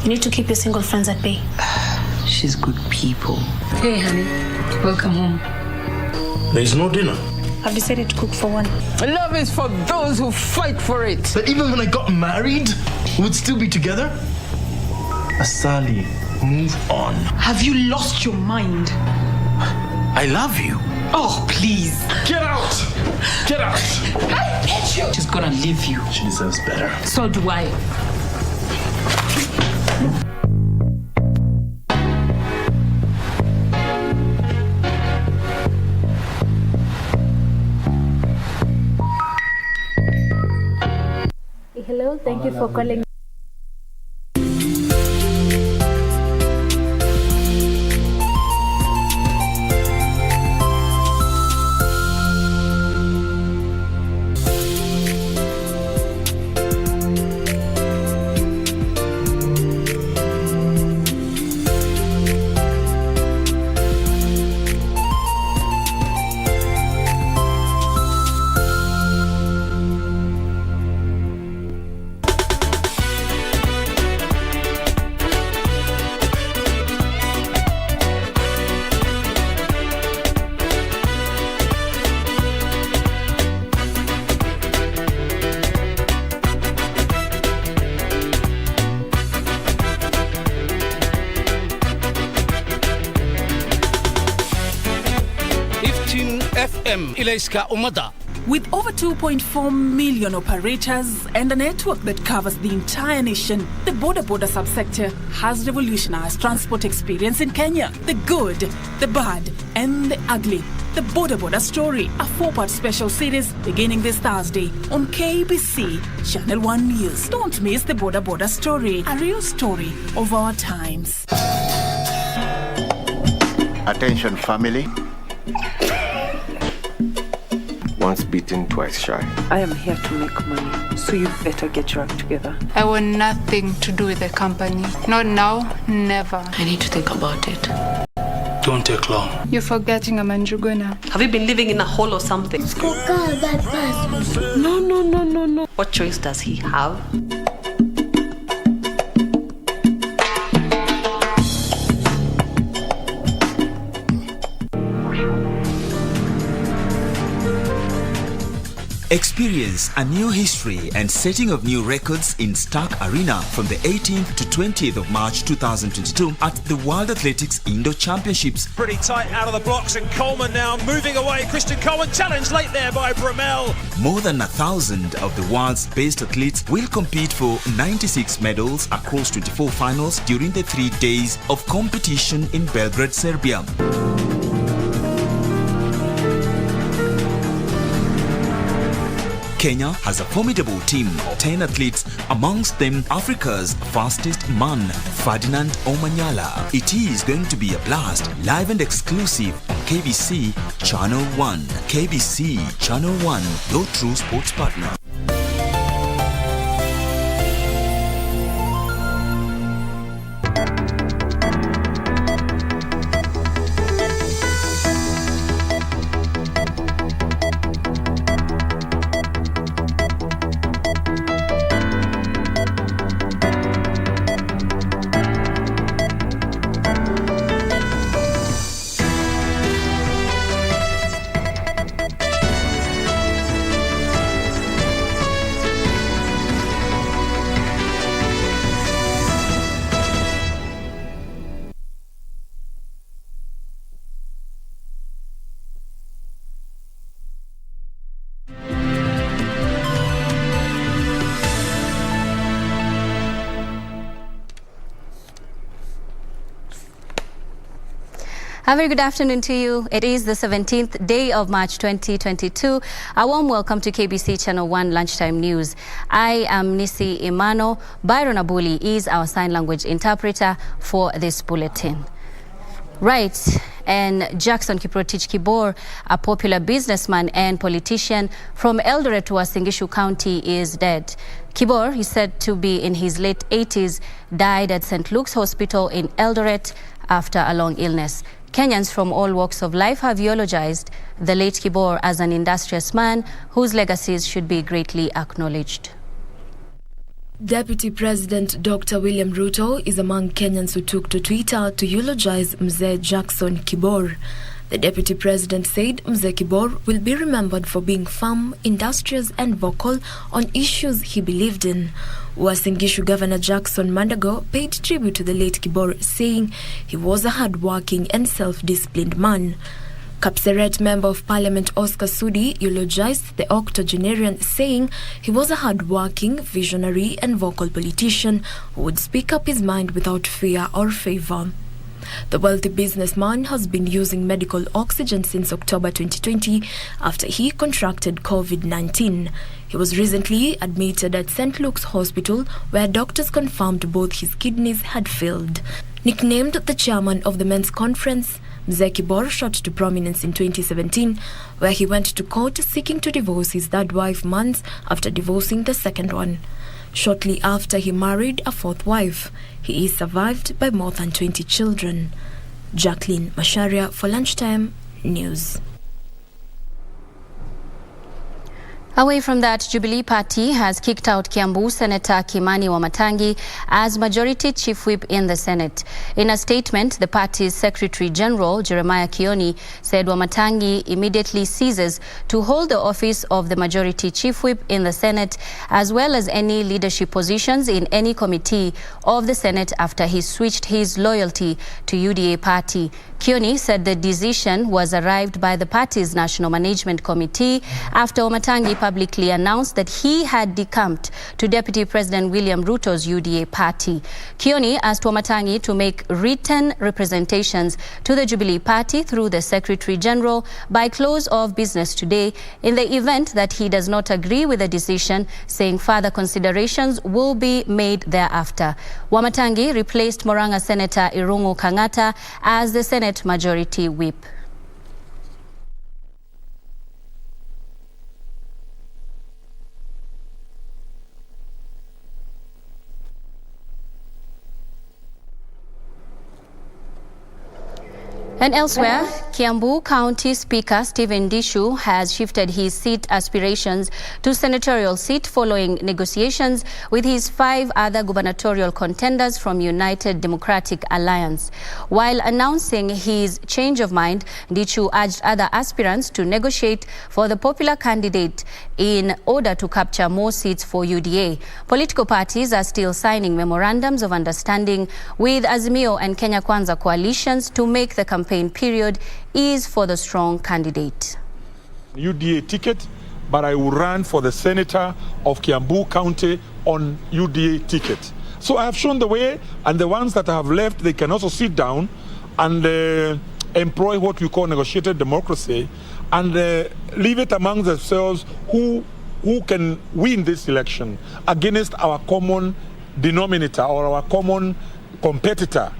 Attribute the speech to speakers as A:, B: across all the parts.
A: You need to keep your single friends at bay.
B: She's good people.
C: Hey, honey. Welcome home.
D: There's no dinner.
A: I've decided to cook for one.
B: Love is for those who fight for it.
D: But even when I got married, we'd still be together? Asali, move on.
E: Have you lost your mind?
D: I love you.
E: Oh, please.
D: Get out! Get out!
E: I hate you.
B: She's gonna leave you.
D: She deserves better.
B: So do I.
A: Hello, thank you for calling.
F: FM Ilaiska Umada.
G: With over 2.4 million operators and a network that covers the entire nation, the Boda Boda subsector has revolutionized transport experience in Kenya. The good, the bad, and the ugly. The Boda Boda Story, a 4-part special series beginning this Thursday on KBC Channel 1 News. Don't miss the Boda Boda Story, a real story of our times.
H: Attention, family. Once beaten, twice shy.
I: I am here to make money, so you better get your act together.
J: I want nothing to do with the company. Not now, never.
C: I need to think about it.
F: Don't take long.
J: You're forgetting I'm Anjuguna.
I: Have you been living in a hole or something? No. What choice does he have?
K: Experience a new history and setting of new records in Stark Arena from the 18th to 20th of March 2022 at the World Athletics Indoor Championships.
L: Pretty tight out of the blocks, and Coleman now moving away. Christian Coleman challenged late there by Brumel.
K: More than 1,000 of the world's best athletes will compete for 96 medals across 24 finals during the 3 days of competition in Belgrade, Serbia. Kenya has a formidable team of 10 athletes, amongst them Africa's fastest man, Ferdinand Omanyala. It is going to be a blast, live and exclusive on KBC Channel 1. KBC Channel 1, your true sports partner.
M: A very good afternoon to you. It is the 17th day of March 2022. A warm welcome to KBC Channel 1 Lunchtime News. I am Nissy Imano. Byron Abuli is our sign language interpreter for this bulletin. Right, and Jackson Kiprotich Kibor, a popular businessman and politician from Eldoret to Uasin Gishu County, is dead. Kibor, is said to be in his late 80s, died at St. Luke's Hospital in Eldoret after a long illness. Kenyans from all walks of life have eulogized the late Kibor as an industrious man whose legacies should be greatly acknowledged.
N: Deputy President Dr. William Ruto is among Kenyans who took to Twitter to eulogize Mzee Jackson Kibor. The Deputy President said Mzee Kibor will be remembered for being firm, industrious and vocal on issues he believed in. Uasin Gishu Governor Jackson Mandago paid tribute to the late Kibor, saying he was a hard-working and self-disciplined man. Kapseret Member of Parliament Oscar Sudi eulogized the octogenarian, saying he was a hard-working, visionary and vocal politician who would speak up his mind without fear or favor. The wealthy businessman has been using medical oxygen since October 2020 after he contracted COVID-19. He was recently admitted at St. Luke's Hospital, where doctors confirmed both his kidneys had failed. Nicknamed the chairman of the men's conference, Mzee Kibor shot to prominence in 2017, where he went to court seeking to divorce his third wife months after divorcing the second one. Shortly after, he married a fourth wife. He is survived by more than 20 children. Jacqueline Masharia for Lunchtime News.
M: Away from that, Jubilee Party has kicked out Kiambu Senator Kimani Wamatangi as Majority Chief Whip in the Senate. In a statement, the party's Secretary General, Jeremiah Kioni, said Wamatangi immediately ceases to hold the office of the Majority Chief Whip in the Senate, as well as any leadership positions in any committee of the Senate after he switched his loyalty to UDA party. Kioni said the decision was arrived by the party's National Management Committee after Wamatangi publicly announced that he had decamped to Deputy President William Ruto's UDA party. Kioni asked Wamatangi to make written representations to the Jubilee Party through the Secretary General by close of business today in the event that he does not agree with the decision, saying further considerations will be made thereafter. Wamatangi replaced Murang'a Senator Irungu Kang'ata as the Senate Majority Whip. And elsewhere, Kiambu County Speaker Stephen Dishu has shifted his seat aspirations to senatorial seat following negotiations with his 5 other gubernatorial contenders from United Democratic Alliance. While announcing his change of mind, Dishu urged other aspirants to negotiate for the popular candidate in order to capture more seats for UDA. Political parties are still signing memorandums of understanding with Azimio and KWANZA coalitions to make the campaign period is for the strong candidate.
O: UDA ticket, but I will run for the senator of Kiambu County on UDA ticket. So I have shown the way, and the ones that have left, they can also sit down and employ what we call negotiated democracy and leave it among themselves who can win this election against our common denominator or our common competitor.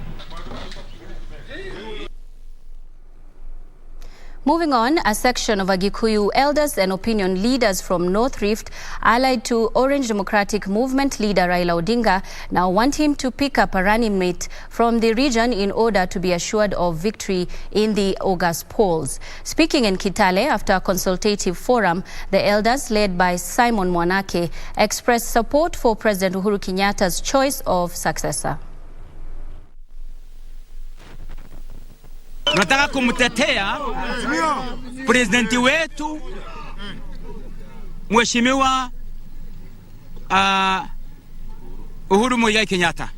M: Moving on, a section of Agikuyu elders and opinion leaders from North Rift, allied to Orange Democratic Movement leader Raila Odinga, now want him to pick up a running mate from the region in order to be assured of victory in the August polls. Speaking in Kitale after a consultative forum, the elders, led by Simon Mwanake, expressed support for President Uhuru Kenyatta's choice of successor.
P: Tunataka kumtetea presidenti wetu Mheshimiwa Uhuru Muigai Kenyatta.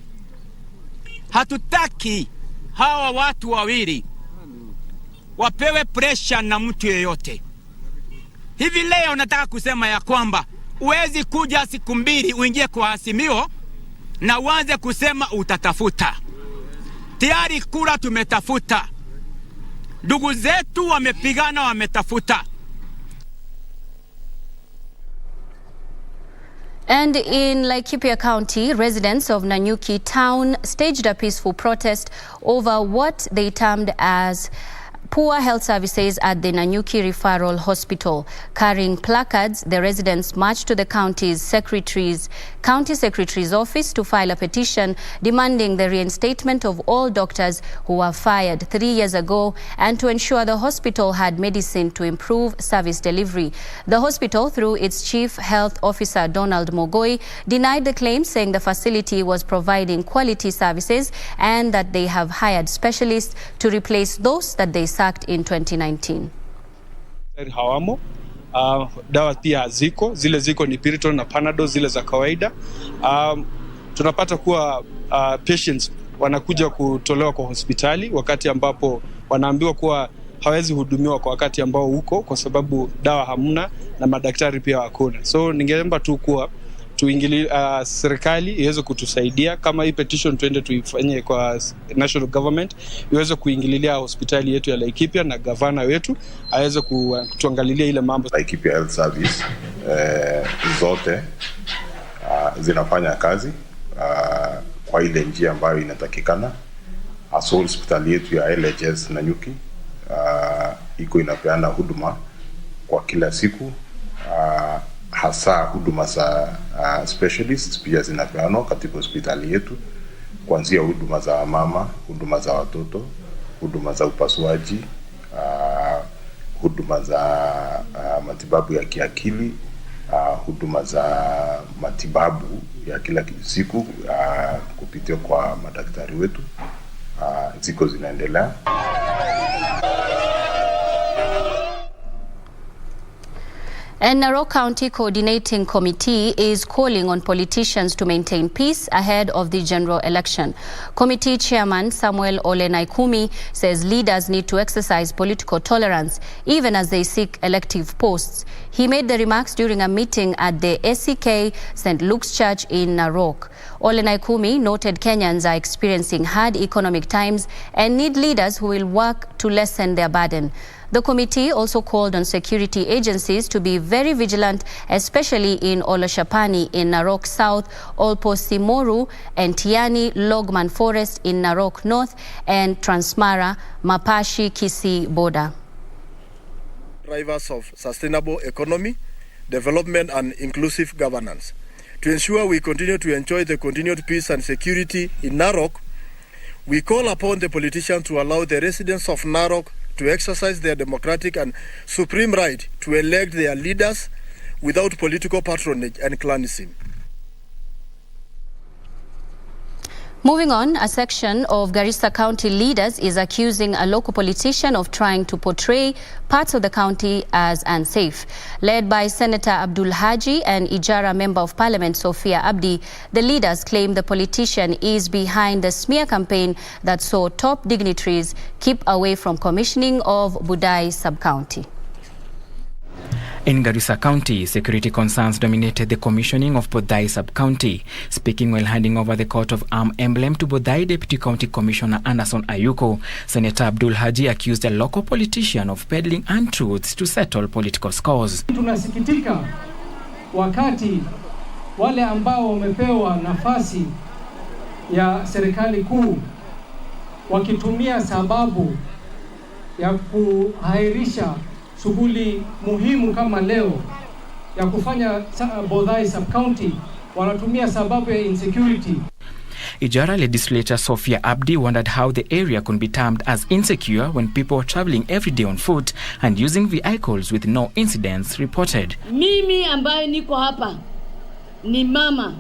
P: Hatutaki hawa watu wawili wapewe pressure na mtu yeyote. Hivi leo nataka kusema ya kwamba uwezi kuja siku mbili uingie kwa Azimio na uanze kusema utatafuta. Tayari kura tumetafuta. Ndugu zetu wamepigana, wametafuta.
M: And in Laikipia County, residents of Nanyuki town staged a peaceful protest over what they termed as poor health services at the Nanyuki Referral Hospital. Carrying placards, the residents marched to the county secretary's office to file a petition demanding the reinstatement of all doctors who were fired 3 years ago and to ensure the hospital had medicine to improve service delivery. The hospital, through its chief health officer Donald Mogoi, denied the claim, saying the facility was providing quality services and that they have hired specialists to replace those that they sacked in 2019.
Q: Hawamo. Dawa pia zile ziko ni Piriton na Panadol zile za kawaida. Tunapata kuwa patients wanakuja kutolewa kwa hospitali wakati ambapo wanaambiwa kuwa hawezi hudumiwa kwa wakati ambao uko kwa sababu dawa hamna na madaktari pia hakuna. So ningeomba tu kuwa tuingilie serikali iweze kutusaidia, kama hii petition tuende tuifanye kwa national government iweze kuingililia hospitali yetu ya Laikipia na gavana wetu aweze kutuangalilia ile mambo.
R: Laikipia Health Service zote zinafanya kazi kwa ile njia ambayo inatakikana. Hasa hospitali yetu ya LHS Nanyuki iko inapeana huduma kwa kila siku, hasa huduma za specialists pia zinapeanwa katika hospitali yetu, kuanzia huduma za mama, huduma za watoto, huduma za upasuaji, huduma za matibabu ya kiakili, huduma za matibabu ya kila siku kupitia kwa madaktari wetu, ziko zinaendelea.
M: And Narok County Coordinating Committee is calling on politicians to maintain peace ahead of the general election. Committee Chairman Samuel Ole Naikumi says leaders need to exercise political tolerance even as they seek elective posts. He made the remarks during a meeting at the SCK St. Luke's Church in Narok. Ole Naikumi noted Kenyans are experiencing hard economic times and need leaders who will work to lessen their burden. The committee also called on security agencies to be very vigilant, especially in Oloshapani in Narok South, Olposimoru and Tiani Logman Forest in Narok North, and Transmara, Mapashi, Kisii border.
S: Drivers of sustainable economy, development and inclusive governance. To ensure we continue to enjoy the continued peace and security in Narok, we call upon the politicians to allow the residents of Narok to exercise their democratic and supreme right to elect their leaders without political patronage and clanism.
M: Moving on, a section of Garissa County leaders is accusing a local politician of trying to portray parts of the county as unsafe. Led by Senator Abdul Haji and Ijara Member of Parliament Sophia Abdi, the leaders claim the politician is behind the smear campaign that saw top dignitaries keep away from commissioning of Budai sub-county.
T: In Garissa County, security concerns dominated the commissioning of Bodai sub-county. Speaking while handing over the coat of arm emblem to Bodai Deputy County Commissioner Anderson Ayuko, Senator Abdul Haji accused a local politician of peddling untruths to settle political scores.
U: Tunasikitika wakati wale ambao wamepewa nafasi ya serikali kuu wakitumia sababu ya kuhairisha shughuli muhimu kama leo ya kufanya Bodai sub-county, wanatumia sababu ya insecurity.
T: Ijara legislator Sophia Abdi wondered how the area could be termed as insecure when people were traveling every day on foot and using vehicles with no incidents reported.
V: Mimi ambaye niko hapa ni mama,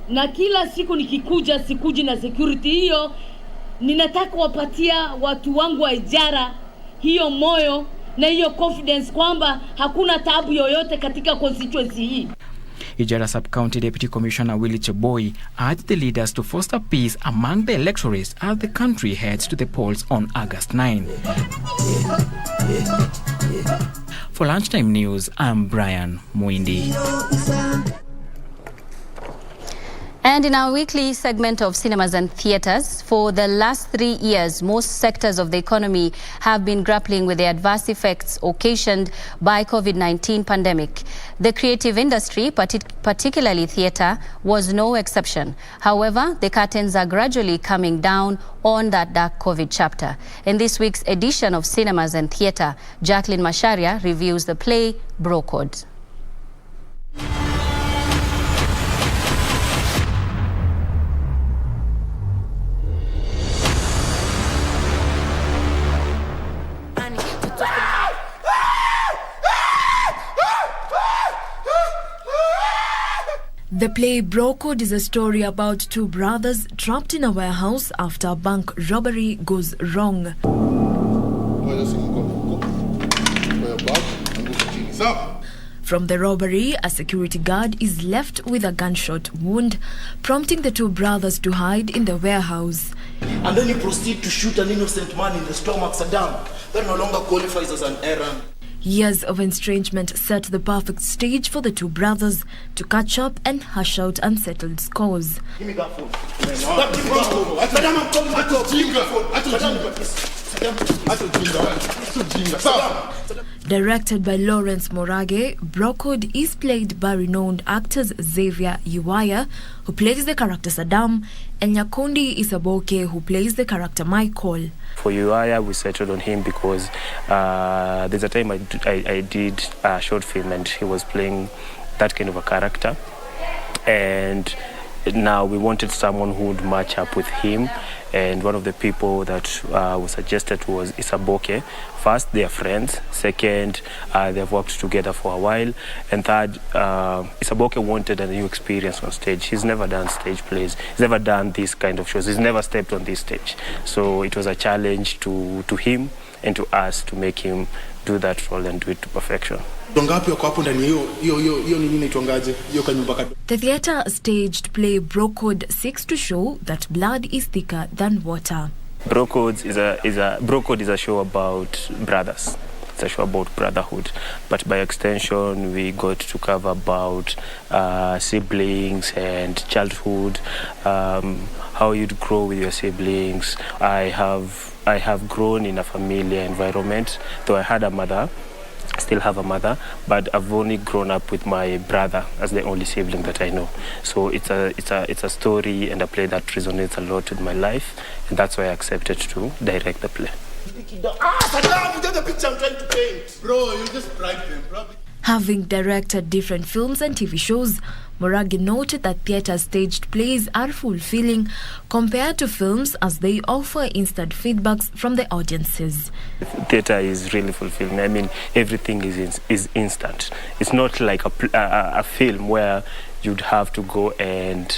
V: na kila siku nikikuja sikuji na security hiyo. Ninataka wapatia watu wangu wa Ijara hiyo moyo na hiyo confidence kwamba hakuna taabu yoyote katika constituency hii.
T: Ijara Sub-County Deputy Commissioner Willie Cheboy urged the leaders to foster peace among the electorates as the country heads to the polls on August 9. For Lunchtime News, I'm Brian Muindi.
M: And in our weekly segment of cinemas and theatres, for the last 3 years, most sectors of the economy have been grappling with the adverse effects occasioned by COVID-19 pandemic. The creative industry, particularly theatre, was no exception. However, the curtains are gradually coming down on that dark COVID chapter. In this week's edition of Cinemas and Theatre, Jacqueline Masharia reviews the play Bro Code.
N: The play Bro Code is a story about two brothers trapped in a warehouse after a bank robbery goes wrong. From the robbery, a security guard is left with a gunshot wound, prompting the two brothers to hide in the warehouse.
D: And then you proceed to shoot an innocent man in the stomach, Saddam. That no longer qualifies as an errand.
N: Years of estrangement set the perfect stage for the two brothers to catch up and hash out unsettled scores.
D: Give me that phone. Saddam, I'm coming back up.
N: Directed by Lawrence Morage, Bro Code is played by renowned actors Xavier Uwaya, who plays the character Saddam, and Nyakundi Isaboke, who plays the character Michael.
E: For Uwaya, we settled on him because there's a time I did a short film and he was playing that kind of a character. And now we wanted someone who would match up with him. And one of the people that was suggested was Isaboke. First, they are friends. Second, they've worked together for a while. And third, Isaboke wanted a new experience on stage. He's never done stage plays. He's never done this kind of shows. He's never stepped on this stage. So it was a challenge to him and to us to make him do that role and do it to perfection.
N: The theatre staged play Bro Code seeks to show that blood is thicker than water.
E: Bro Code is a show about brothers. It's a show about brotherhood, but by extension we got to cover about siblings and childhood, how you'd grow with your siblings. I have grown in a familiar environment, though I had a mother. Still have a mother, but I've only grown up with my brother as the only sibling that I know. So it's a story and a play that resonates a lot with my life, and that's why I accepted to direct the play.
D: Saddam, you get the picture I'm trying to paint. Bro, you just bribed them, bro.
N: Having directed different films and TV shows, Morage noted that theatre staged plays are fulfilling compared to films as they offer instant feedbacks from the audiences.
E: Theatre is really fulfilling. I mean, everything is instant. It's not like a film where you'd have to go and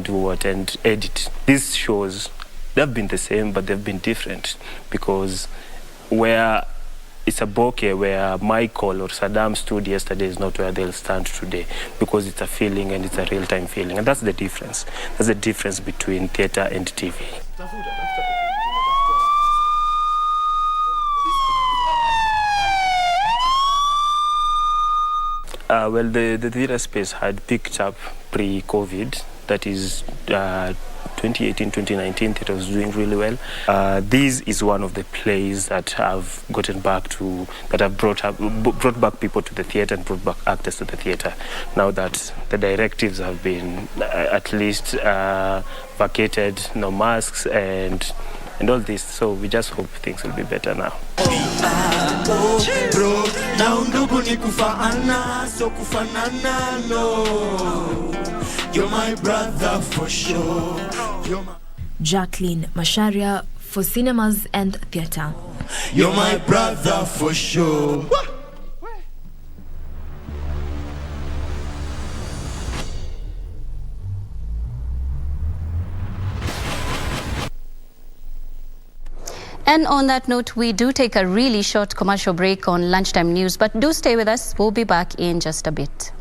E: do what and edit. These shows, they've been the same, but they've been different because where Isaboke, where Michael or Saddam stood yesterday is not where they'll stand today, because it's a feeling and it's a real-time feeling, and that's the difference. That's the difference between theatre and TV. Well, the theatre space had picked up pre-COVID. That is 2018, 2019, it was doing really well. This is one of the plays that have gotten back to, that have brought back people to the theatre and brought back actors to the theatre. Now that the directives have been at least vacated, no masks and all this, so we just hope things will be better now.
D: You're my brother for sure.
N: Jacqueline Masharia for Cinemas and Theatre.
D: You're my brother for sure.
M: And on that note, we do take a really short commercial break on Lunchtime News, but do stay with us. We'll be back in just a bit.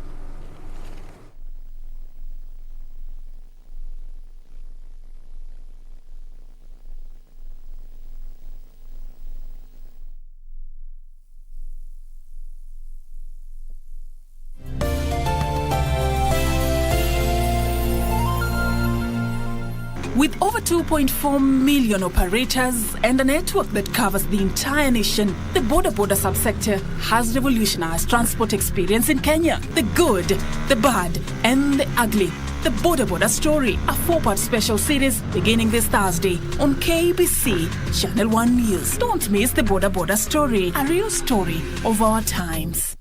G: With over 2.4 million operators and a network that covers the entire nation, the border subsector has revolutionized transport experience in Kenya. The good, the bad, and the ugly. The Border Story, a 4-part special series beginning this Thursday on KBC Channel 1 News. Don't miss the Border Story, a real story of our times.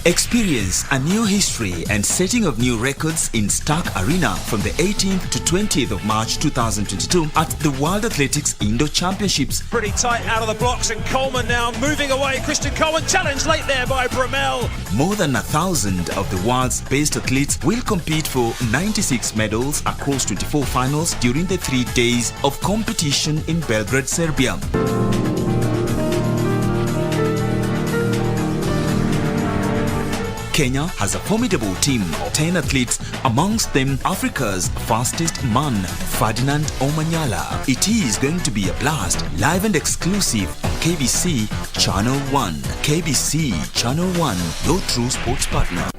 K: Experience a new history and setting of new records in Stark Arena from the 18th to 20th of March 2022 at the World Athletics Indoor Championships.
L: Pretty tight out of the blocks, and Coleman now moving away. Christian Coleman challenged late there by Brumel.
K: More than 1,000 of the world's best athletes will compete for 96 medals across 24 finals during the 3 days of competition in Belgrade, Serbia. Kenya has a formidable team, 10 athletes, amongst them Africa's fastest man, Ferdinand Omanyala. It is going to be a blast, live and exclusive on KBC Channel 1. KBC Channel 1, your true sports partner.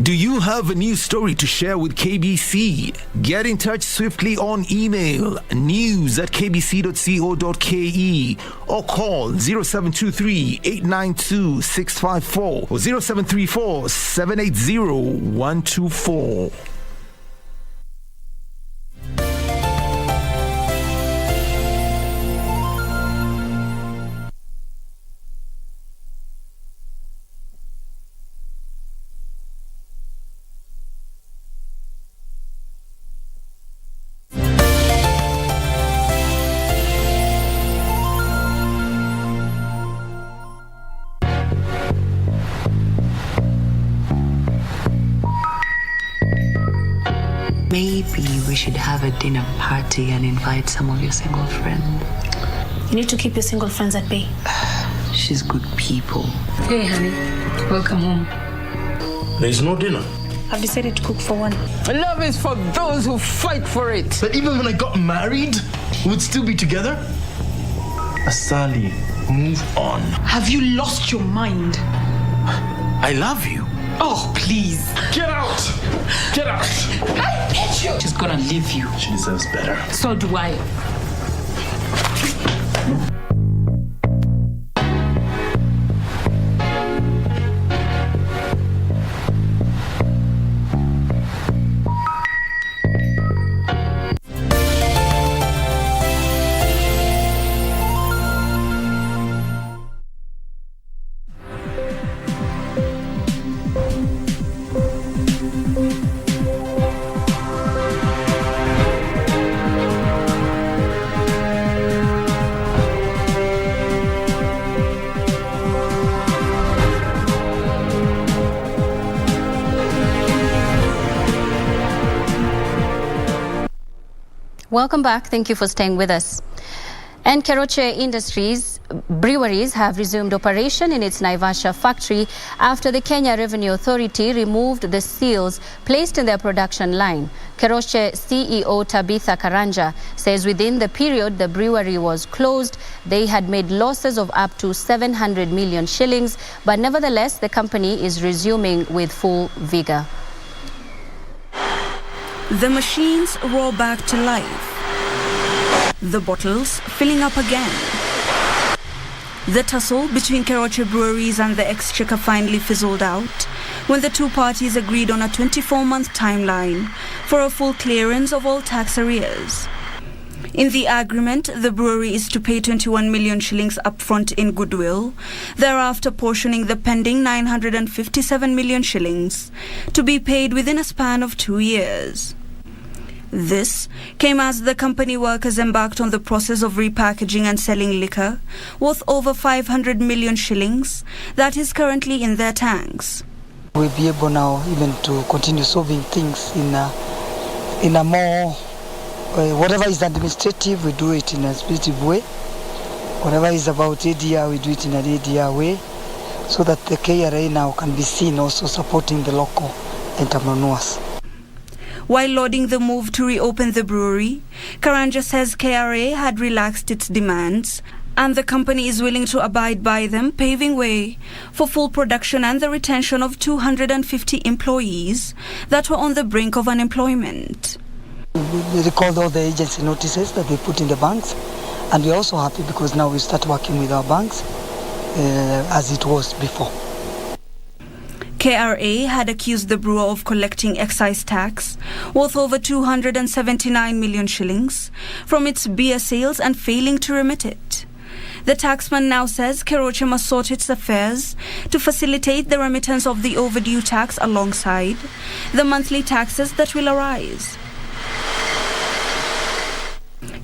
A: Do you have a new story to share with KBC? Get in touch swiftly on email news@kbc.co.ke or call 0723-892-654 or 0734-780-124.
C: Maybe we should have a dinner party and invite some of your single friends.
B: You need to keep your single friends at bay.
C: She's good people.
B: Hey, honey. Welcome home.
D: There's no dinner.
B: I've decided to cook for one.
W: Love is for those who fight for it.
D: But even when I got married, we would still be together? Asali, move on.
B: Have you lost your mind?
D: I love you.
B: Oh, please.
D: Get out! Get out!
B: I hate you!
C: She's gonna leave you.
D: She deserves better.
B: So do I.
M: Welcome back. Thank you for staying with us. And Keroche Industries breweries have resumed operation in its Naivasha factory after the Kenya Revenue Authority removed the seals placed in their production line. Keroche CEO Tabitha Karanja says within the period the brewery was closed, they had made losses of up to 700 million shillings, but nevertheless the company is resuming with full vigor.
X: The machines roar back to life. The bottles filling up again. The tussle between Keroche Breweries and the Exchequer finally fizzled out when the two parties agreed on a 24-month timeline for a full clearance of all tax arrears. In the agreement, the brewery is to pay 21 million shillings upfront in goodwill, thereafter portioning the pending 957 million shillings to be paid within a span of 2 years. This came as the company workers embarked on the process of repackaging and selling liquor worth over 500 million shillings that is currently in their tanks.
Y: We'll be able now even to continue solving things in a more, whatever is administrative, we do it in an administrative way. Whatever is about ADR, we do it in an ADR way, so that the KRA now can be seen also supporting the local entrepreneurs.
X: While lauding the move to reopen the brewery, Karanja says KRA had relaxed its demands and the company is willing to abide by them, paving way for full production and the retention of 250 employees that were on the brink of unemployment.
Y: We recalled all the agency notices that they put in the banks, and we're also happy because now we start working with our banks as it was before.
X: KRA had accused the brewer of collecting excise tax worth over 279 million shillings from its beer sales and failing to remit it. The taxman now says Keroche must sort its affairs to facilitate the remittance of the overdue tax alongside the monthly taxes that will arise.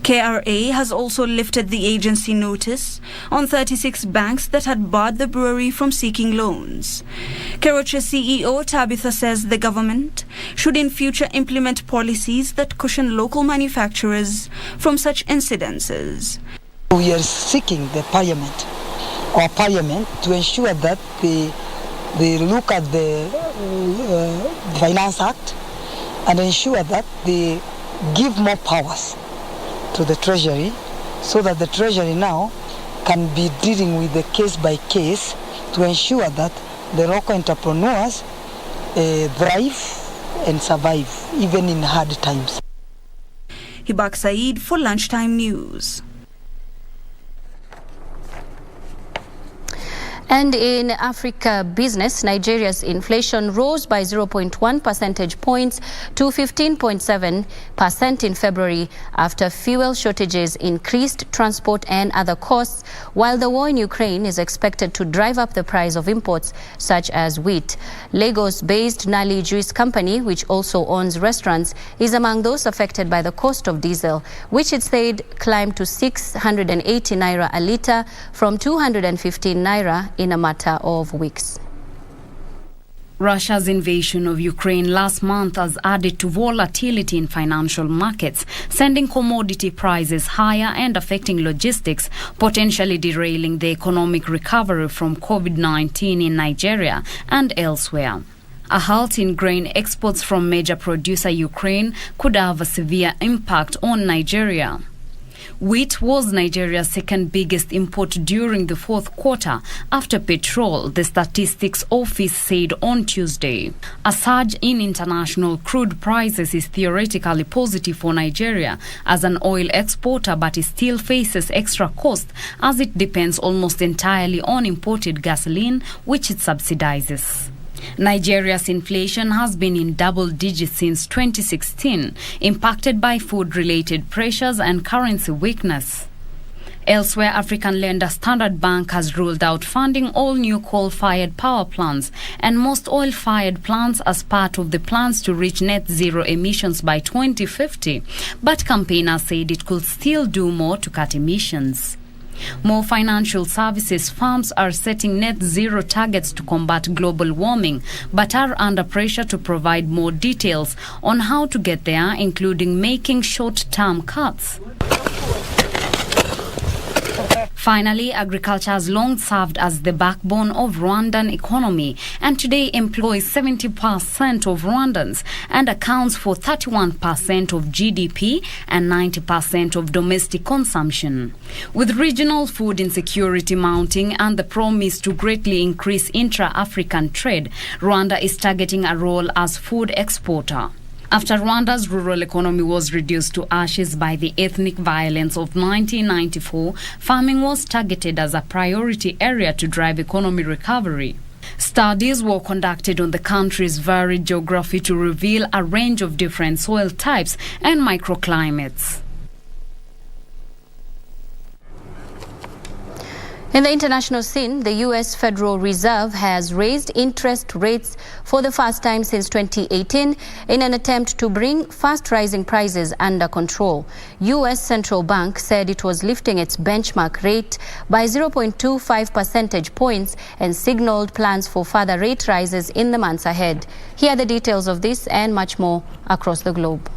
X: KRA has also lifted the agency notice on 36 banks that had barred the brewery from seeking loans. Keroche CEO Tabitha says the government should in future implement policies that cushion local manufacturers from such incidences.
Y: We are seeking the parliament to ensure that they look at the Finance Act and ensure that they give more powers to the Treasury so that the Treasury now can be dealing with the case by case to ensure that the local entrepreneurs thrive and survive even in hard times.
X: Hibak Saeed for Lunchtime News.
M: And in Africa business, Nigeria's inflation rose by 0.1 percentage points to 15.7% in February after fuel shortages increased transport and other costs, while the war in Ukraine is expected to drive up the price of imports such as wheat. Lagos-based Nali Juice Company, which also owns restaurants, is among those affected by the cost of diesel, which it said climbed to 680 naira a litre from 215 naira in a matter of weeks.
F: Russia's invasion of Ukraine last month has added to volatility in financial markets, sending commodity prices higher and affecting logistics, potentially derailing the economic recovery from COVID-19 in Nigeria and elsewhere. A halt in grain exports from major producer Ukraine could have a severe impact on Nigeria. Wheat was Nigeria's second biggest import during the fourth quarter after petrol, the statistics office said on Tuesday. A surge in international crude prices is theoretically positive for Nigeria as an oil exporter, but it still faces extra cost as it depends almost entirely on imported gasoline, which it subsidizes. Nigeria's inflation has been in double digits since 2016, impacted by food-related pressures and currency weakness. Elsewhere, African lender Standard Bank has ruled out funding all new coal-fired power plants and most oil-fired plants as part of the plans to reach net zero emissions by 2050, but campaigners said it could still do more to cut emissions. More financial services firms are setting net zero targets to combat global warming, but are under pressure to provide more details on how to get there, including making short-term cuts. Finally, agriculture has long served as the backbone of Rwandan economy and today employs 70% of Rwandans and accounts for 31% of GDP and 90% of domestic consumption. With regional food insecurity mounting and the promise to greatly increase intra-African trade, Rwanda is targeting a role as food exporter. After Rwanda's rural economy was reduced to ashes by the ethnic violence of 1994, farming was targeted as a priority area to drive economic recovery. Studies were conducted on the country's varied geography to reveal a range of different soil types and microclimates.
M: In the international scene, the U.S. Federal Reserve has raised interest rates for the first time since 2018 in an attempt to bring fast-rising prices under control. U.S. Central Bank said it was lifting its benchmark rate by 0.25 percentage points and signaled plans for further rate rises in the months ahead. Here are the details of this and much more across the globe.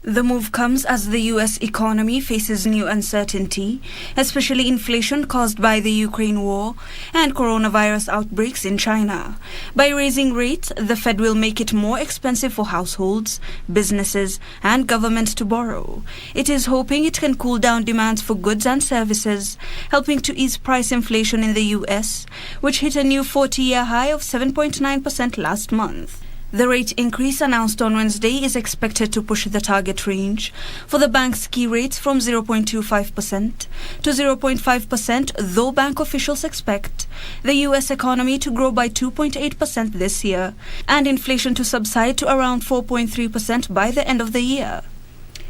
X: The move comes as the U.S. economy faces new uncertainty, especially inflation caused by the Ukraine war and coronavirus outbreaks in China. By raising rates, the Fed will make it more expensive for households, businesses, and governments to borrow. It is hoping it can cool down demands for goods and services, helping to ease price inflation in the U.S., which hit a new 40-year high of 7.9% last month. The rate increase announced on Wednesday is expected to push the target range for the bank's key rates from 0.25% to 0.5%, though bank officials expect the U.S. economy to grow by 2.8% this year and inflation to subside to around 4.3% by the end of the year.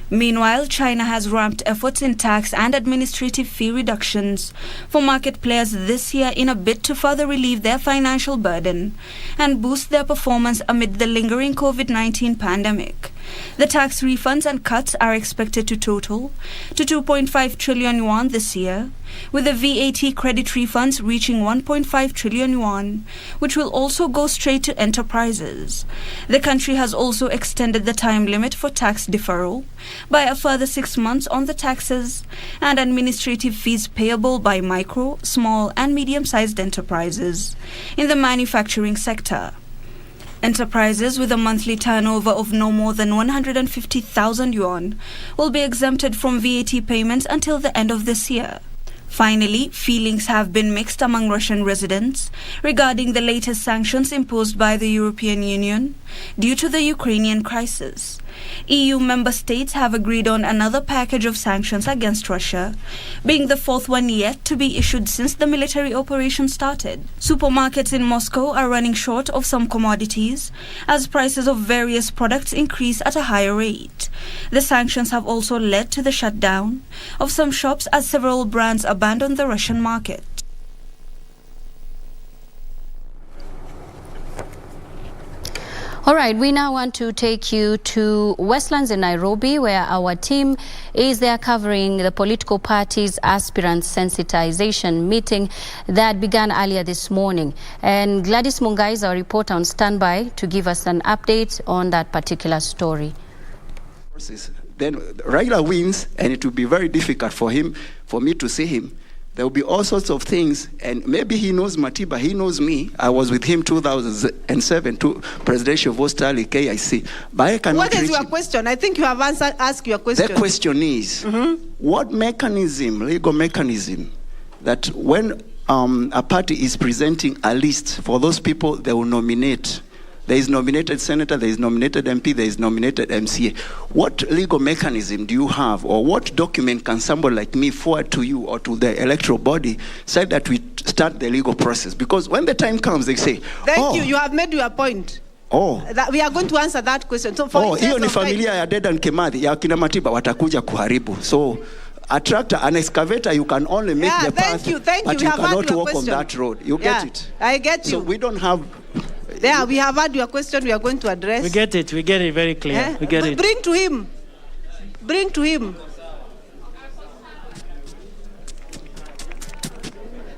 X: Meanwhile, China has ramped efforts in tax and administrative fee reductions for market players this year in a bid to further relieve their financial burden and boost their performance amid the lingering COVID-19 pandemic. The tax refunds and cuts are expected to total to 2.5 trillion yuan this year, with the VAT credit refunds reaching 1.5 trillion yuan, which will also go straight to enterprises. The country has also extended the time limit for tax deferral by a further 6 months on the taxes and administrative fees payable by micro, small, and medium-sized enterprises in the manufacturing sector. Enterprises with a monthly turnover of no more than 150,000 yuan will be exempted from VAT payments until the end of this year. Finally, feelings have been mixed among Russian residents regarding the latest sanctions imposed by the European Union due to the Ukrainian crisis. EU member states have agreed on another package of sanctions against Russia, being the fourth one yet to be issued since the military operation started. Supermarkets in Moscow are running short of some commodities as prices of various products increase at a higher rate. The sanctions have also led to the shutdown of some shops as several brands abandon the Russian market.
M: All right, we now want to take you to Westlands in Nairobi, where our team is there covering the political parties' aspirant sensitization meeting that began earlier this morning. And Gladys Mungai is our reporter on standby to give us an update on that particular story.
H: Then Raila wins, and it will be very difficult for me to see him. There will be all sorts of things, and maybe he knows Matiba, he knows me. I was with him 2007 to presidential vote tally KIC. But I cannot.
I: What is your question? I think you have asked your question.
H: The question is, what mechanism, legal mechanism, that when a party is presenting a list for those people they will nominate, there is nominated senator, there is nominated MP, there is nominated MCA. What legal mechanism do you have, or what document can somebody like me forward to you or to the electoral body so that we start the legal process? Because when the time comes, they say,
I: Thank you, you have made your point. That we are going to answer that question. So for
H: hiyo ni familia ya Dedan Kimathi, ya kina Matiba watakuja kuharibu. So a tractor, an excavator, you can only make the path, but you cannot walk on that road. You get it?
I: I get you.
H: So we don't have...
I: Yeah, we have had your question. We are going to address.
J: We get it very clear. We get it.
I: Bring to him. Bring to him.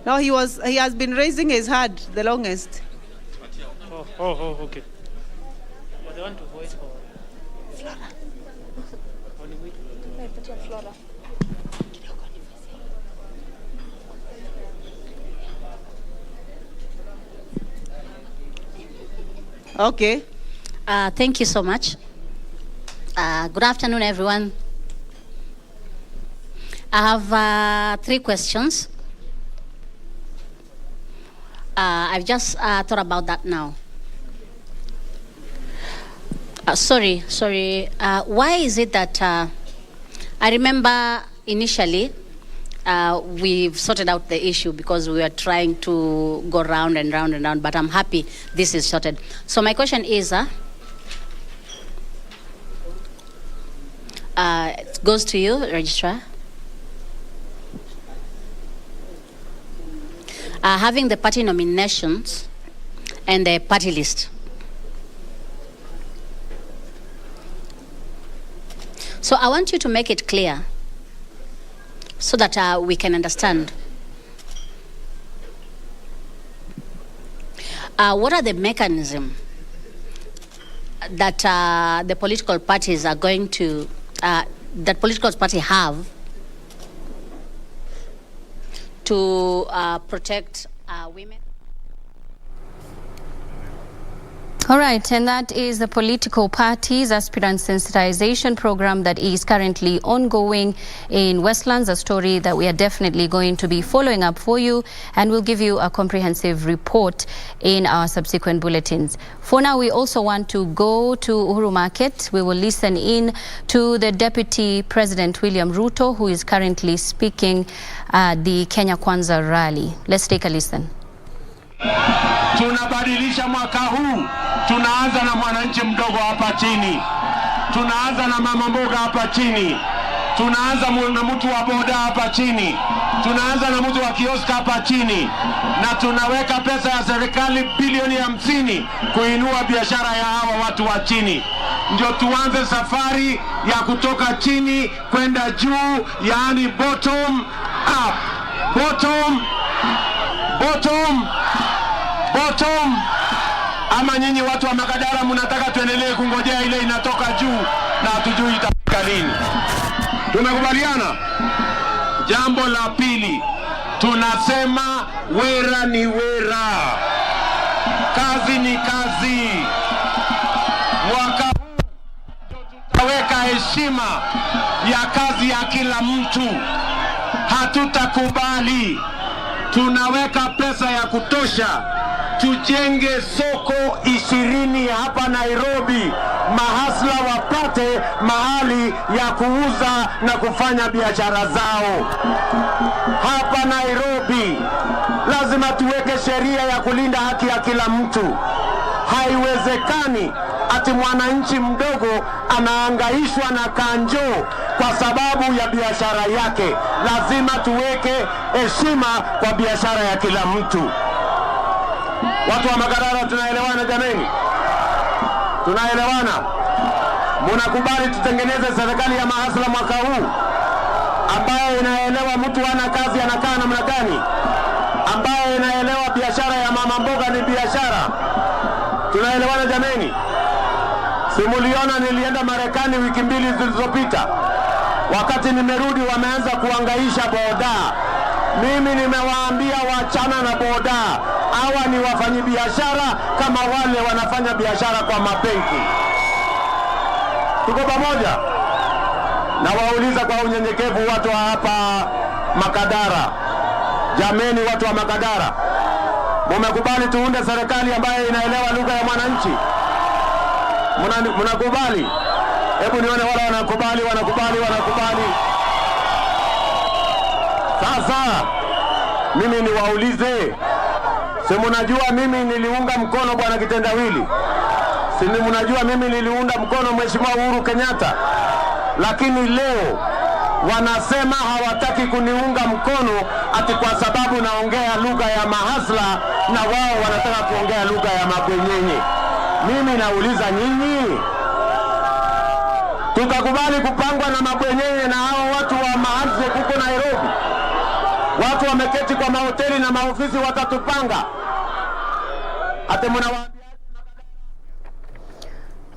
I: No, he has been raising his hand the longest.
J: Okay. They want to voice for Flora.
I: Okay.
O: Thank you so much. Good afternoon, everyone. I have 3 questions. I've just thought about that now. Sorry. Why is it that I remember initially we've sorted out the issue because we were trying to go round and round and round, but I'm happy this is sorted. So my question is, it goes to you, Registrar. Having the party nominations and the party list. So I want you to make it clear so that we can understand. What are the mechanisms that the political parties are going to that political party have to protect women.
M: All right, and that is the political party's aspirant sensitization program that is currently ongoing in Westlands, a story that we are definitely going to be following up for you, and we'll give you a comprehensive report in our subsequent bulletins. For now, we also want to go to Uhuru Market. We will listen in to the Deputy President William Ruto, who is currently speaking at the KWANZA rally. Let's take a listen.
P: Tunabadilisha mwaka huu. Tunaanza na mwananchi mdogo hapa chini. Tunaanza na mama mboga hapa chini. Tunaanza na mtu wa boda hapa chini. Tunaanza na mtu wa kioska hapa chini. Na tunaweka pesa ya serikali bilioni 50 kuinua biashara ya hawa watu wa chini. Ndio tuanze safari ya kutoka chini kwenda juu, yaani bottom up. Bottom ama nyinyi watu wa Makadara mnataka tuendelee kungojea ile inatoka juu na hatujui itafika lini? Tumekubaliana? Jambo la pili, tunasema wera ni wera, kazi ni kazi. Mwaka huu tutaweka heshima ya kazi ya kila mtu. Hatutakubali. Tunaweka pesa ya kutosha. Tujenge soko 20 hapa Nairobi. Mahasla wapate mahali ya kuuza na kufanya biashara zao. Hapa Nairobi lazima tuweke sheria ya kulinda haki ya kila mtu. Haiwezekani ati mwananchi mdogo anaangaishwa na kanjo kwa sababu ya biashara yake. Lazima tuweke heshima kwa biashara ya kila mtu. Watu wa Makadara, tunaelewana jameni? Tunaelewana? Mnakubali tutengeneze serikali ya mahasla mwaka huu ambayo inaelewa mtu hana kazi anakaa namna gani, ambayo inaelewa biashara ya mama mboga ni biashara? Tunaelewana jameni? Simuliona nilienda Marekani wiki 2 zilizopita. Wakati nimerudi wameanza kuangaisha boda. Mimi nimewaambia wachana na boda. Hawa ni wafanyabiashara kama wale wanafanya biashara kwa mabenki. Tuko pamoja? Na wauliza kwa unyenyekevu watu wa hapa Makadara. Jameni watu wa Makadara, mmekubali tuunde serikali ambayo inaelewa lugha ya mwananchi? Mnakubali? Hebu nione wala wanakubali. Sasa mimi niwaulize, si mnajua mimi niliunga mkono bwana Kitendawili? Si mnajua mimi niliunga mkono Mheshimiwa Uhuru Kenyatta? Lakini leo wanasema hawataki kuniunga mkono ati kwa sababu naongea lugha ya mahasla na wao wanataka kuongea lugha ya mabwenyenye. Mimi nauliza nyinyi, tutakubali kupangwa na mabwenyenye na hao watu wa mahasla huko Nairobi? Watu wameketi kwa mahoteli na maofisi watatupanga. Ate mnawaambia.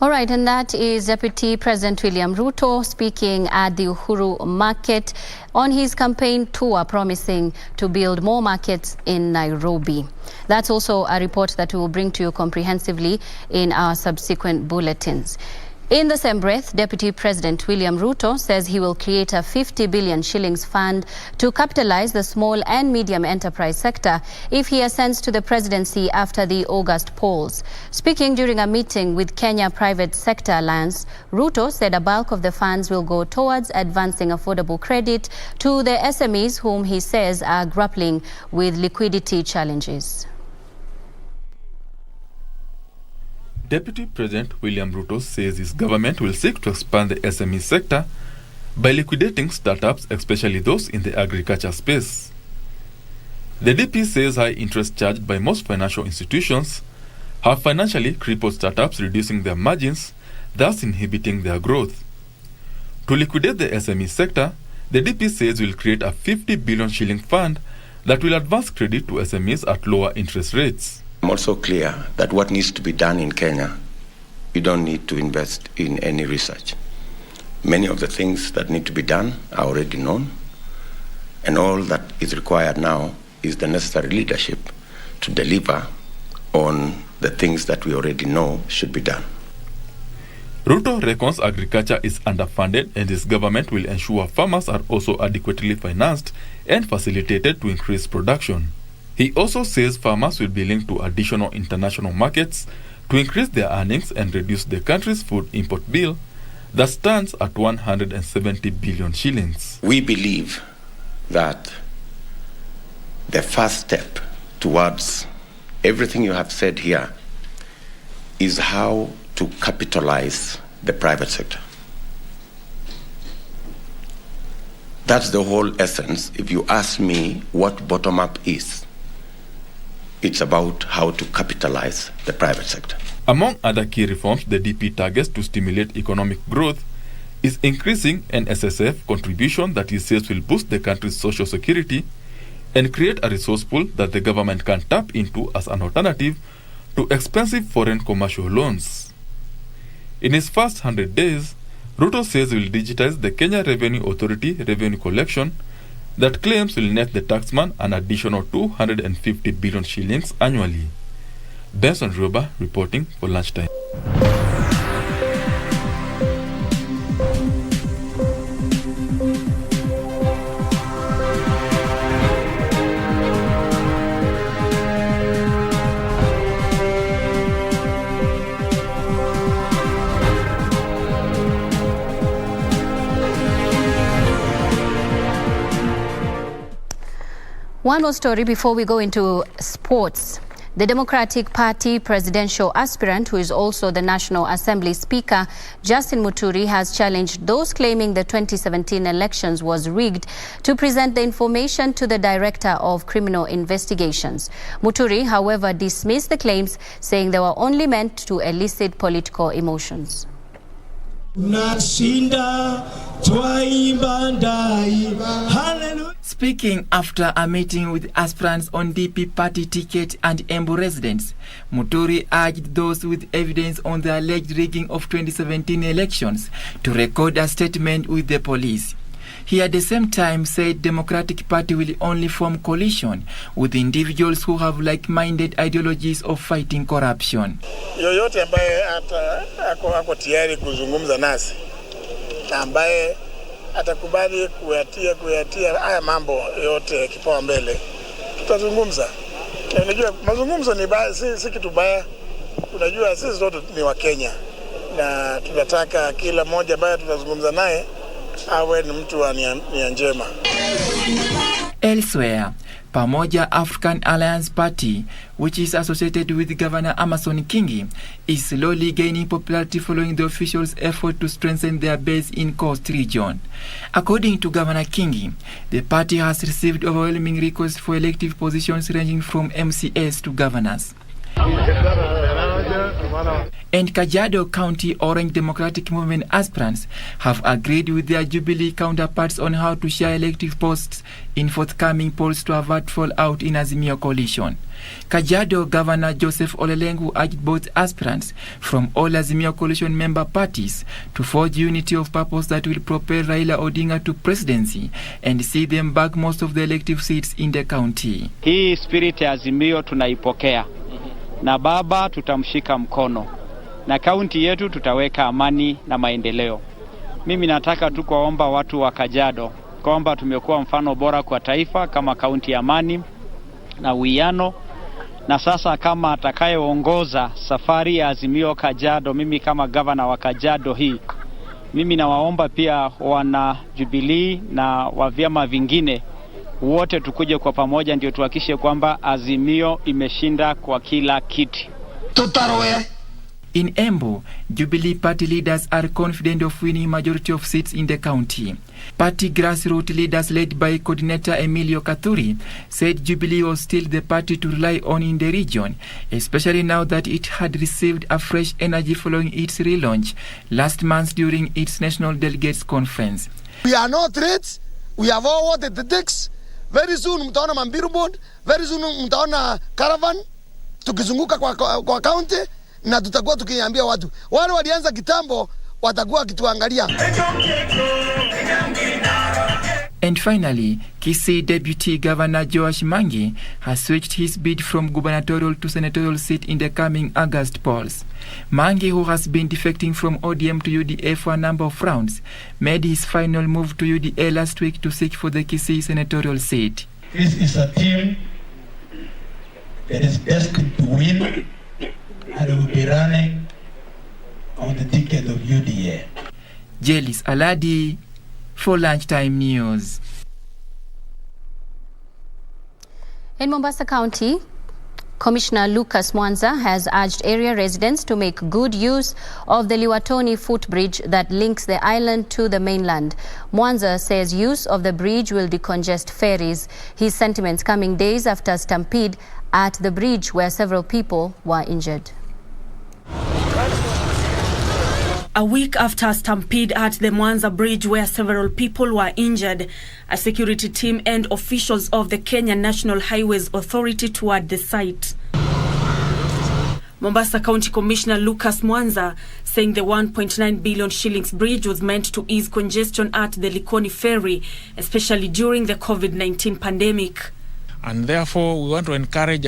M: All right, and that is Deputy President William Ruto speaking at the Uhuru Market on his campaign tour, promising to build more markets in Nairobi. That's also a report that we will bring to you comprehensively in our subsequent bulletins. In the same breath, Deputy President William Ruto says he will create a 50 billion shillings fund to capitalize the small and medium enterprise sector if he ascends to the presidency after the August polls. Speaking during a meeting with Kenya Private Sector Alliance, Ruto said a bulk of the funds will go towards advancing affordable credit to the SMEs whom he says are grappling with liquidity challenges.
Q: Deputy President William Ruto says his government will seek to expand the SME sector by liquidating startups, especially those in the agriculture space. The DP says high interest charged by most financial institutions have financially crippled startups, reducing their margins, thus inhibiting their growth. To liquidate the SME sector, the DP says will create a 50 billion shilling fund that will advance credit to SMEs at lower interest rates.
R: I'm also clear that what needs to be done in Kenya, you don't need to invest in any research. Many of the things that need to be done are already known, and all that is required now is the necessary leadership to deliver on the things that we already know should be done.
Q: Ruto reckons agriculture is underfunded and his government will ensure farmers are also adequately financed and facilitated to increase production. He also says farmers will be linked to additional international markets to increase their earnings and reduce the country's food import bill that stands at 170 billion shillings.
R: We believe that the first step towards everything you have said here is how to capitalize the private sector. That's the whole essence. If you ask me what bottom-up is, it's about how to capitalize the private sector.
Q: Among other key reforms, the DP targets to stimulate economic growth is increasing an SSF contribution that he says will boost the country's social security and create a resource pool that the government can tap into as an alternative to expensive foreign commercial loans. In his first 100 days, Ruto says he will digitize the Kenya Revenue Authority revenue collection that claims will net the taxman an additional 250 billion shillings annually. Benson Rioba reporting for Lunchtime.
M: One more story before we go into sports. The Democratic Party presidential aspirant, who is also the National Assembly Speaker, Justin Muturi, has challenged those claiming the 2017 elections was rigged to present the information to the Director of Criminal Investigations. Muturi, however, dismissed the claims, saying they were only meant to elicit political emotions.
S: Speaking after a meeting with aspirants on DP party ticket and Embu residents, Muturi urged those with evidence on the alleged rigging of 2017 elections to record a statement with the police. He at the same time said Democratic Party will only form coalition with individuals who have like-minded ideologies of fighting corruption.
T: Yoyote ambaye ako tayari kuzungumza nasi na ambaye atakubali kuyatia haya mambo yote kipao mbele, tutazungumza. Unajua mazungumzo ni si kitu baya. Unajua sisi zote ni wa Kenya na tunataka kila mmoja ambaye tutazungumza naye awe ni mtu wa nia njema.
S: Elsewhere, Pamoja African Alliance Party, which is associated with Governor Amason Kingi, is slowly gaining popularity following the officials' effort to strengthen their base in Coast Region. According to Governor Kingi, the party has received overwhelming requests for elective positions ranging from MCAs to governors. And Kajiado County Orange Democratic Movement aspirants have agreed with their Jubilee counterparts on how to share elective posts in forthcoming polls to avert fallout in Azimio coalition. Kajiado Governor Joseph Olelengu urged both aspirants from all Azimio coalition member parties to forge unity of purpose that will propel Raila Odinga to presidency and see them back most of the elective seats in the county.
U: Hii spirit ya Azimio tunaipokea. Na baba tutamshika mkono. Na kaunti yetu tutaweka amani na maendeleo. Mimi nataka tu kuwaomba watu wa Kajiado kwamba tumekuwa mfano bora kwa taifa kama kaunti ya amani na uwiano, na sasa kama atakayeongoza safari ya Azimio Kajiado, mimi kama gavana wa Kajiado hii, mimi nawaomba pia wana Jubilee na wa vyama vingine wote tukuje kwa pamoja ndio tuhakikishe kwamba Azimio imeshinda kwa kila kiti.
S: Tutaroe. In Embu, Jubilee party leaders are confident of winning majority of seats in the county. Party grassroots leaders led by coordinator Emilio Katuri said Jubilee was still the party to rely on in the region, especially now that it had received a fresh energy following its relaunch last month during its National Delegates Conference.
V: We are not threats. We have all what it takes. Very soon mtaona mambiru board, very soon mtaona caravan tukizunguka kwa county, na tutakuwa tukiambia watu wale walianza kitambo watakuwa kituangalia.
S: And finally, Kisii Deputy Governor Joash Mangi has switched his bid from gubernatorial to senatorial seat in the coming August polls. Mangi, who has been defecting from ODM to UDA for a number of rounds, made his final move to UDA last week to seek for the Kisii senatorial seat.
E: This is a team that is destined to win and will be running on the ticket of UDA.
S: Jelis Aladi for Lunchtime News.
M: In Mombasa County, Commissioner Lucas Mwanza has urged area residents to make good use of the LIWATONI footbridge that links the island to the mainland. Mwanza says use of the bridge will decongest ferries. His sentiments coming days after a stampede at the bridge where several people were injured.
G: A week after a stampede at the Mwanza Bridge where several people were injured, a security team and officials of the Kenya National Highways Authority toured the site. Mombasa County Commissioner Lucas Mwanza saying the 1.9 billion shillings bridge was meant to ease congestion at the Likoni ferry, especially during the COVID-19 pandemic.
K: And therefore we want to encourage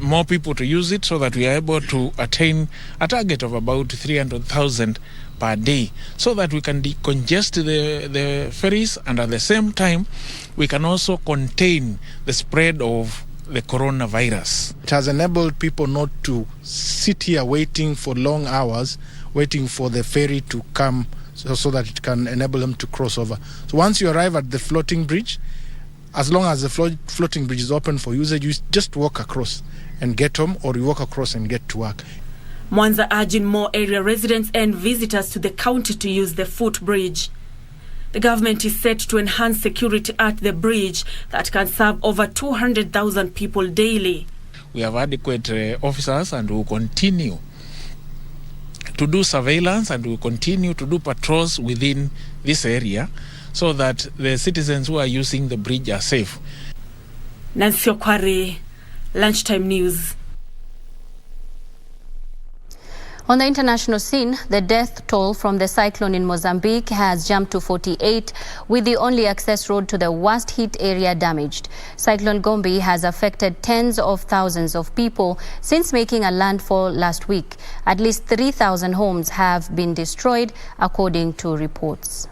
K: more people to use it so that we are able to attain a target of about 300,000 per day, so that we can decongest the ferries, and at the same time we can also contain the spread of the coronavirus.
T: It has enabled people not to sit here waiting for long hours, waiting for the ferry to come so that it can enable them to cross over. So once you arrive at the floating bridge, as long as the floating bridge is open for usage, you just walk across and get home, or you walk across and get to work.
G: Mwanza urging more area residents and visitors to the county to use the footbridge. The government is set to enhance security at the bridge that can serve over 200,000 people daily.
K: We have adequate officers, and we will continue to do surveillance, and we will continue to do patrols within this area so that the citizens who are using the bridge are safe.
G: Nancy Okware, Lunchtime News.
M: On the international scene, the death toll from the cyclone in Mozambique has jumped to 48, with the only access road to the worst hit area damaged. Cyclone Gombi has affected tens of thousands of people since making a landfall last week. At least 3,000 homes have been destroyed, according to reports.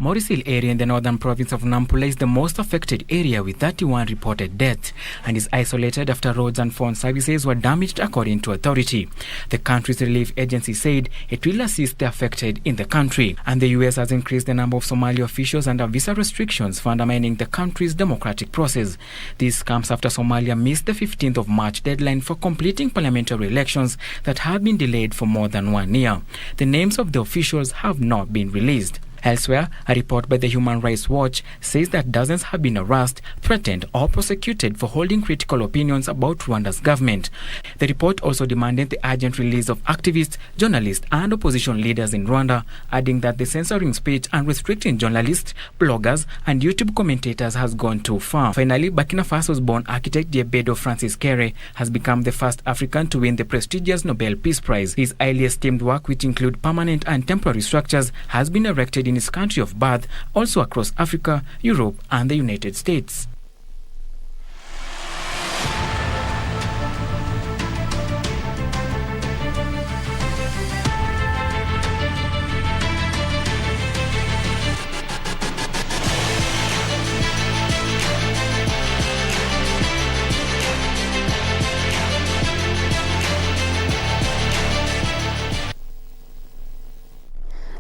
L: Morrisville area in the northern province of Nampula is the most affected area, with 31 reported deaths, and is isolated after roads and phone services were damaged, according to authority. The country's relief agency said it will assist the affected in the country, and the US has increased the number of Somali officials under visa restrictions for undermining the country's democratic process. This comes after Somalia missed the 15th of March deadline for completing parliamentary elections that have been delayed for more than 1 year. The names of the officials have not been released. Elsewhere, a report by the Human Rights Watch says that dozens have been arrested, threatened or prosecuted for holding critical opinions about Rwanda's government. The report also demanded the urgent release of activists, journalists and opposition leaders in Rwanda, adding that the censoring speech and restricting journalists, bloggers and YouTube commentators has gone too far. Finally, Burkina Faso's born architect Diabedo Francis Kere has become the first African to win the prestigious Nobel Peace Prize. His highly esteemed work, which include permanent and temporary structures, has been erected in his country of birth, also across Africa, Europe and the United States.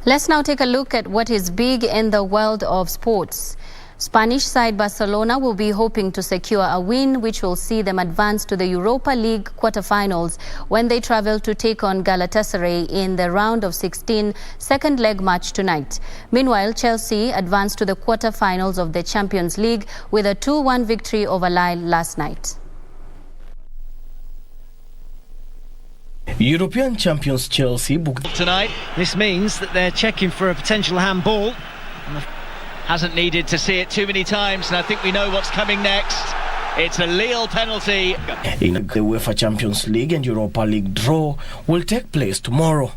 M: Let's now take a look at what is big in the world of sports. Spanish side Barcelona will be hoping to secure a win which will see them advance to the Europa League quarterfinals when they travel to take on Galatasaray in the round of 16 second leg match tonight. Meanwhile, Chelsea advanced to the quarterfinals of the Champions League with a 2-1 victory over Lille last night.
N: European champions Chelsea booked
Z: tonight. This means that they're checking for a potential handball. Hasn't needed to see it too many times, and I think we know what's coming next. It's a Lille penalty.
N: In the UEFA Champions League and Europa League draw will take place tomorrow.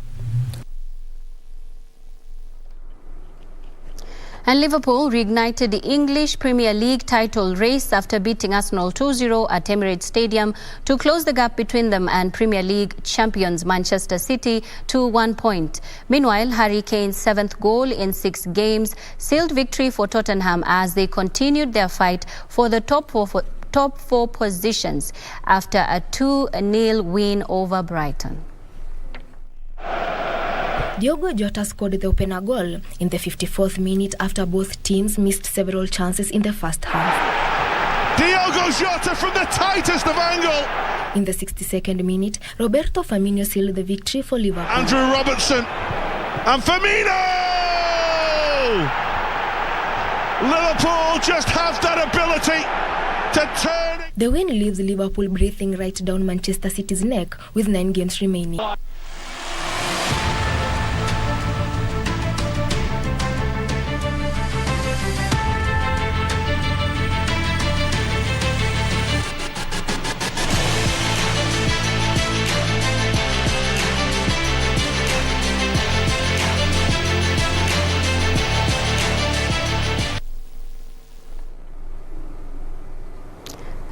M: And Liverpool reignited the English Premier League title race after beating Arsenal 2-0 at Emirates Stadium to close the gap between them and Premier League champions Manchester City to 1 point. Meanwhile, Harry Kane's 7th goal in 6 games sealed victory for Tottenham as they continued their fight for the top four positions after a 2-0 win over Brighton.
A: Diogo Jota scored the opener goal in the 54th minute after both teams missed several chances in the first half.
B: Diogo Jota from the tightest of angle.
A: In the 62nd minute, Roberto Firmino sealed the victory for Liverpool.
B: Andrew Robertson and Firmino! Liverpool just have that ability to turn it.
A: The win leaves Liverpool breathing right down Manchester City's neck with 9 games remaining.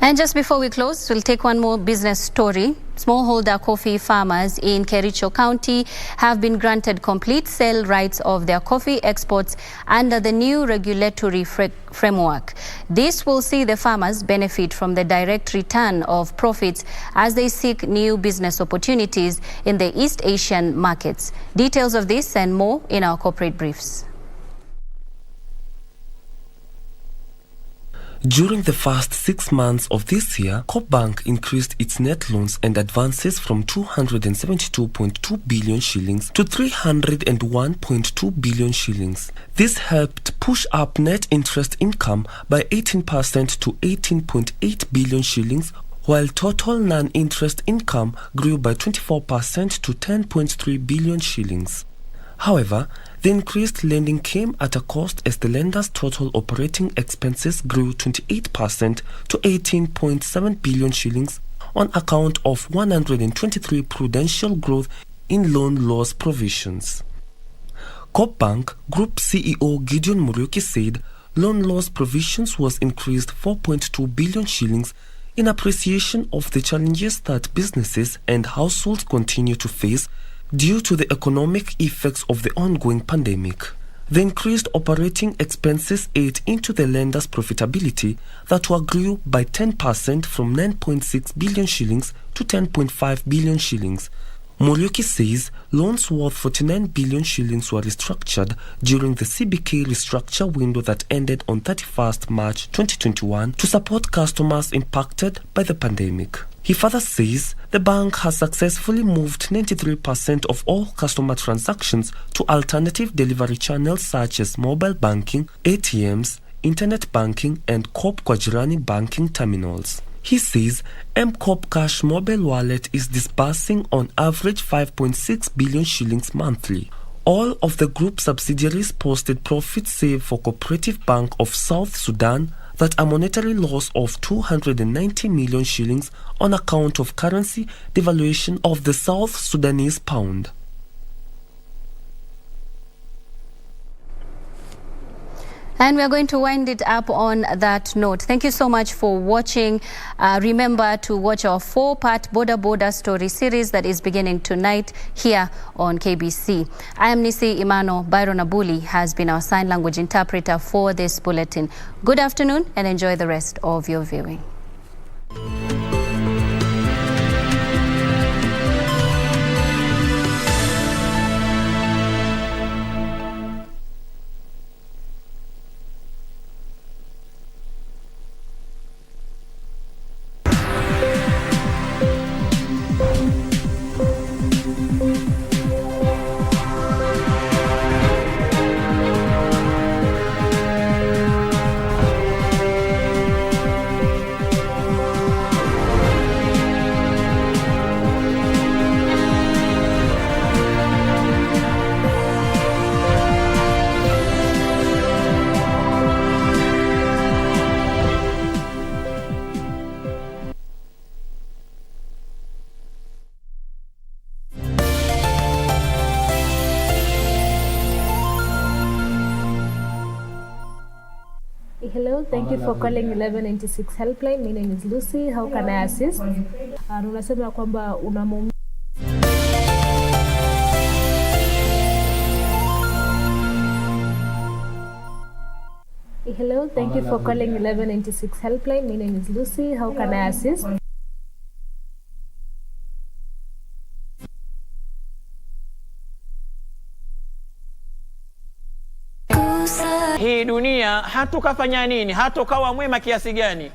M: And just before we close, we'll take one more business story. Smallholder coffee farmers in Kericho County have been granted complete sale rights of their coffee exports under the new regulatory framework. This will see the farmers benefit from the direct return of profits as they seek new business opportunities in the East Asian markets. Details of this and more in our corporate briefs.
C: During the first 6 months of this year, Coop Bank increased its net loans and advances from 272.2 billion shillings to 301.2 billion shillings. This helped push up net interest income by 18% to 18.8 billion shillings, while total non-interest income grew by 24% to 10.3 billion shillings. However, the increased lending came at a cost as the lender's total operating expenses grew 28% to 18.7 billion shillings on account of 123 prudential growth in loan loss provisions. Coop Bank Group CEO Gideon Muriuki said loan loss provisions was increased 4.2 billion shillings in appreciation of the challenges that businesses and households continue to face due to the economic effects of the ongoing pandemic. The increased operating expenses ate into the lender's profitability that grew by 10% from 9.6 billion shillings to 10.5 billion shillings. Muriuki says loans worth 49 billion shillings were restructured during the CBK restructure window that ended on 31st March 2021 to support customers impacted by the pandemic. He further says the bank has successfully moved 93% of all customer transactions to alternative delivery channels such as mobile banking, ATMs, internet banking, and Coop Kwajirani banking terminals. He says M-Coop Cash mobile wallet is disbursing on average 5.6 billion shillings monthly. All of the group subsidiaries posted profits save for Cooperative Bank of South Sudan that a monetary loss of 290 million shillings on account of currency devaluation of the South Sudanese pound.
M: And we are going to wind it up on that note. Thank you so much for watching. Remember to watch our 4-part Border story series that is beginning tonight here on KBC. I am Nissy Imano. Byron Abuli has been our sign language interpreter for this bulletin. Good afternoon and enjoy the rest of your viewing.
D: Hello, thank you for calling 1196 helpline. My name is Lucy. How can I assist? Unasema kwamba una Hello, thank you for calling 1196 helpline. My name is Lucy. How can I assist?
F: Hii dunia hatukafanya nini, hata ukawa mwema kiasi gani,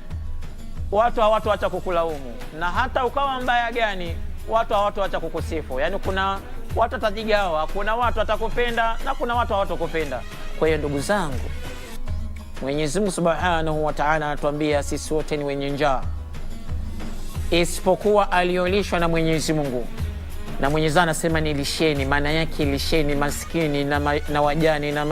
F: watu hawatoacha kukulaumu, na hata ukawa mbaya gani, watu hawatoacha kukusifu. Yani kuna watu watajigawa, kuna watu watakupenda na kuna watu hawatokupenda. Kwa hiyo ndugu zangu, Mwenyezi Mungu Subhanahu wa Ta'ala anatuambia sisi wote ni wenye njaa, isipokuwa aliolishwa na Mwenyezi Mungu. Na Mwenyezi anasema nilisheni, maana yake lisheni maskini na wajane na